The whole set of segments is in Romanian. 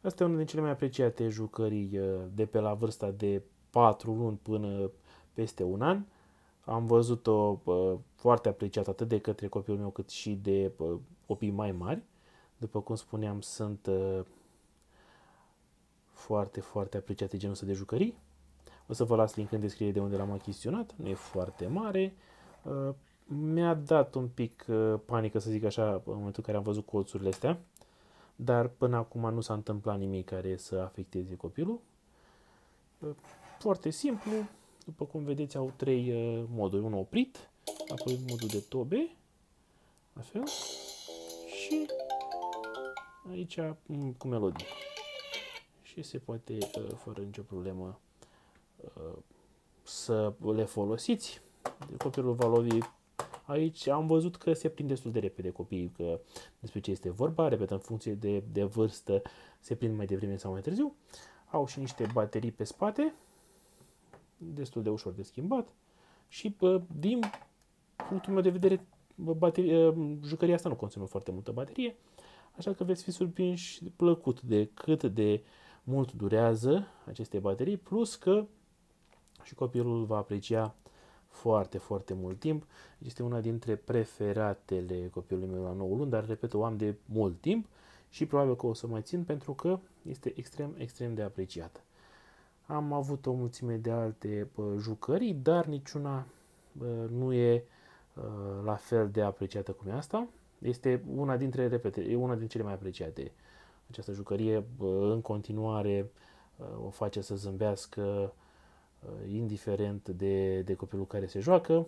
Asta e una din cele mai apreciate jucării de pe la vârsta de 4 luni până peste un an. Am văzut-o foarte apreciată atât de către copilul meu cât și de copii mai mari. După cum spuneam, sunt foarte, foarte apreciate genul ăsta de jucării. O să vă las link în descriere de unde l-am achiziționat. Nu e foarte mare. Mi-a dat un pic panică, să zic așa, în momentul în care am văzut colțurile astea. Dar până acum nu s-a întâmplat nimic care să afecteze copilul. Foarte simplu. După cum vedeți, au trei moduri. Unul oprit, apoi modul de tobe, la fel, și aici cu melodie. Și se poate, fără nicio problemă, să le folosiți. Copilul va lovi. Aici am văzut că se prind destul de repede copiii, că despre ce este vorba, repet, în funcție de vârstă se prind mai devreme sau mai târziu. Au și niște baterii pe spate, destul de ușor de schimbat și din punctul meu de vedere jucăria asta nu consumă foarte multă baterie, așa că veți fi surprinși plăcut de cât de mult durează aceste baterii, plus că și copilul va aprecia foarte, foarte mult timp. Este una dintre preferatele copilului meu la 9 luni, dar repet, o am de mult timp și probabil că o să mai țin pentru că este extrem, extrem de apreciată. Am avut o mulțime de alte jucării, dar niciuna nu e la fel de apreciată cum e asta. Este una dintre, repete, e una din cele mai apreciate. Această jucărie în continuare o face să zâmbească indiferent de copilul care se joacă.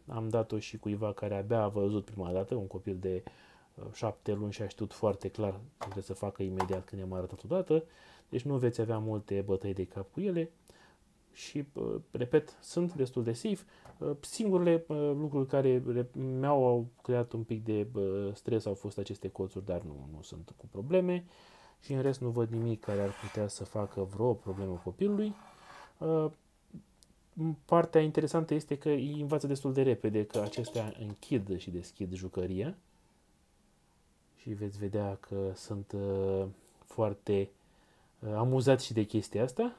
Am dat-o și cuiva care abia a văzut prima dată, un copil de 7 luni și a știut foarte clar ce trebuie să facă imediat când i-am arătat odată. Deci nu veți avea multe bătăi de cap cu ele și, repet, sunt destul de safe. Singurele lucruri care mi-au creat un pic de stres au fost aceste colțuri, dar nu sunt cu probleme și în rest nu văd nimic care ar putea să facă vreo problemă copilului. Partea interesantă este că îi învață destul de repede că acestea închid și deschid jucăria și veți vedea că sunt foarte amuzați și de chestia asta.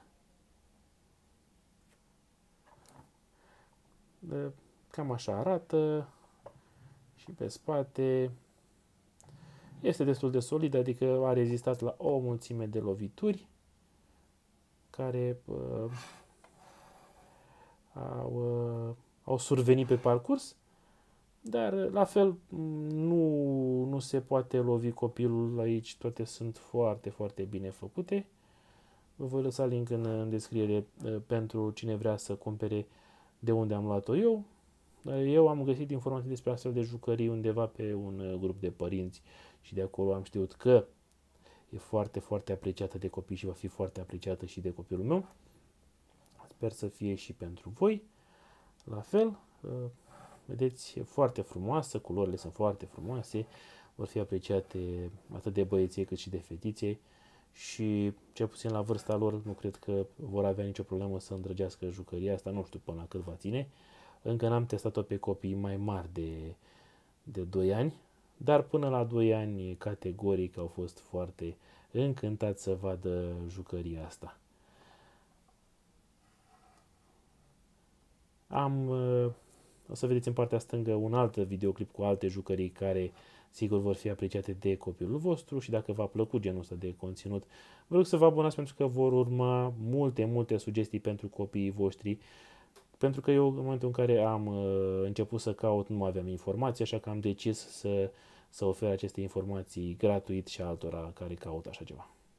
Cam așa arată și pe spate. Este destul de solid, adică a rezistat la o mulțime de lovituri care au survenit pe parcurs, dar la fel nu se poate lovi copilul aici, toate sunt foarte, foarte bine făcute. Vă voi lăsa link în descriere pentru cine vrea să cumpere de unde am luat-o eu. Eu am găsit informații despre astfel de jucării undeva pe un grup de părinți și de acolo am știut că e foarte, foarte apreciată de copii și va fi foarte apreciată și de copilul meu. Sper să fie și pentru voi. La fel, vedeți, e foarte frumoasă, culorile sunt foarte frumoase, vor fi apreciate atât de băieții cât și de fetițe și cel puțin la vârsta lor nu cred că vor avea nicio problemă să îndrăgească jucăria asta, nu știu până la cât va ține. Încă n-am testat-o pe copii mai mari de 2 ani, dar până la 2 ani categoric au fost foarte încântați să vadă jucăria asta. O să vedeți în partea stângă un alt videoclip cu alte jucării care sigur vor fi apreciate de copilul vostru și dacă v-a plăcut genul ăsta de conținut, vă rog să vă abonați pentru că vor urma multe, multe sugestii pentru copiii voștri. Pentru că eu în momentul în care am început să caut nu aveam informații, așa că am decis să ofer aceste informații gratuit și altora care caută așa ceva.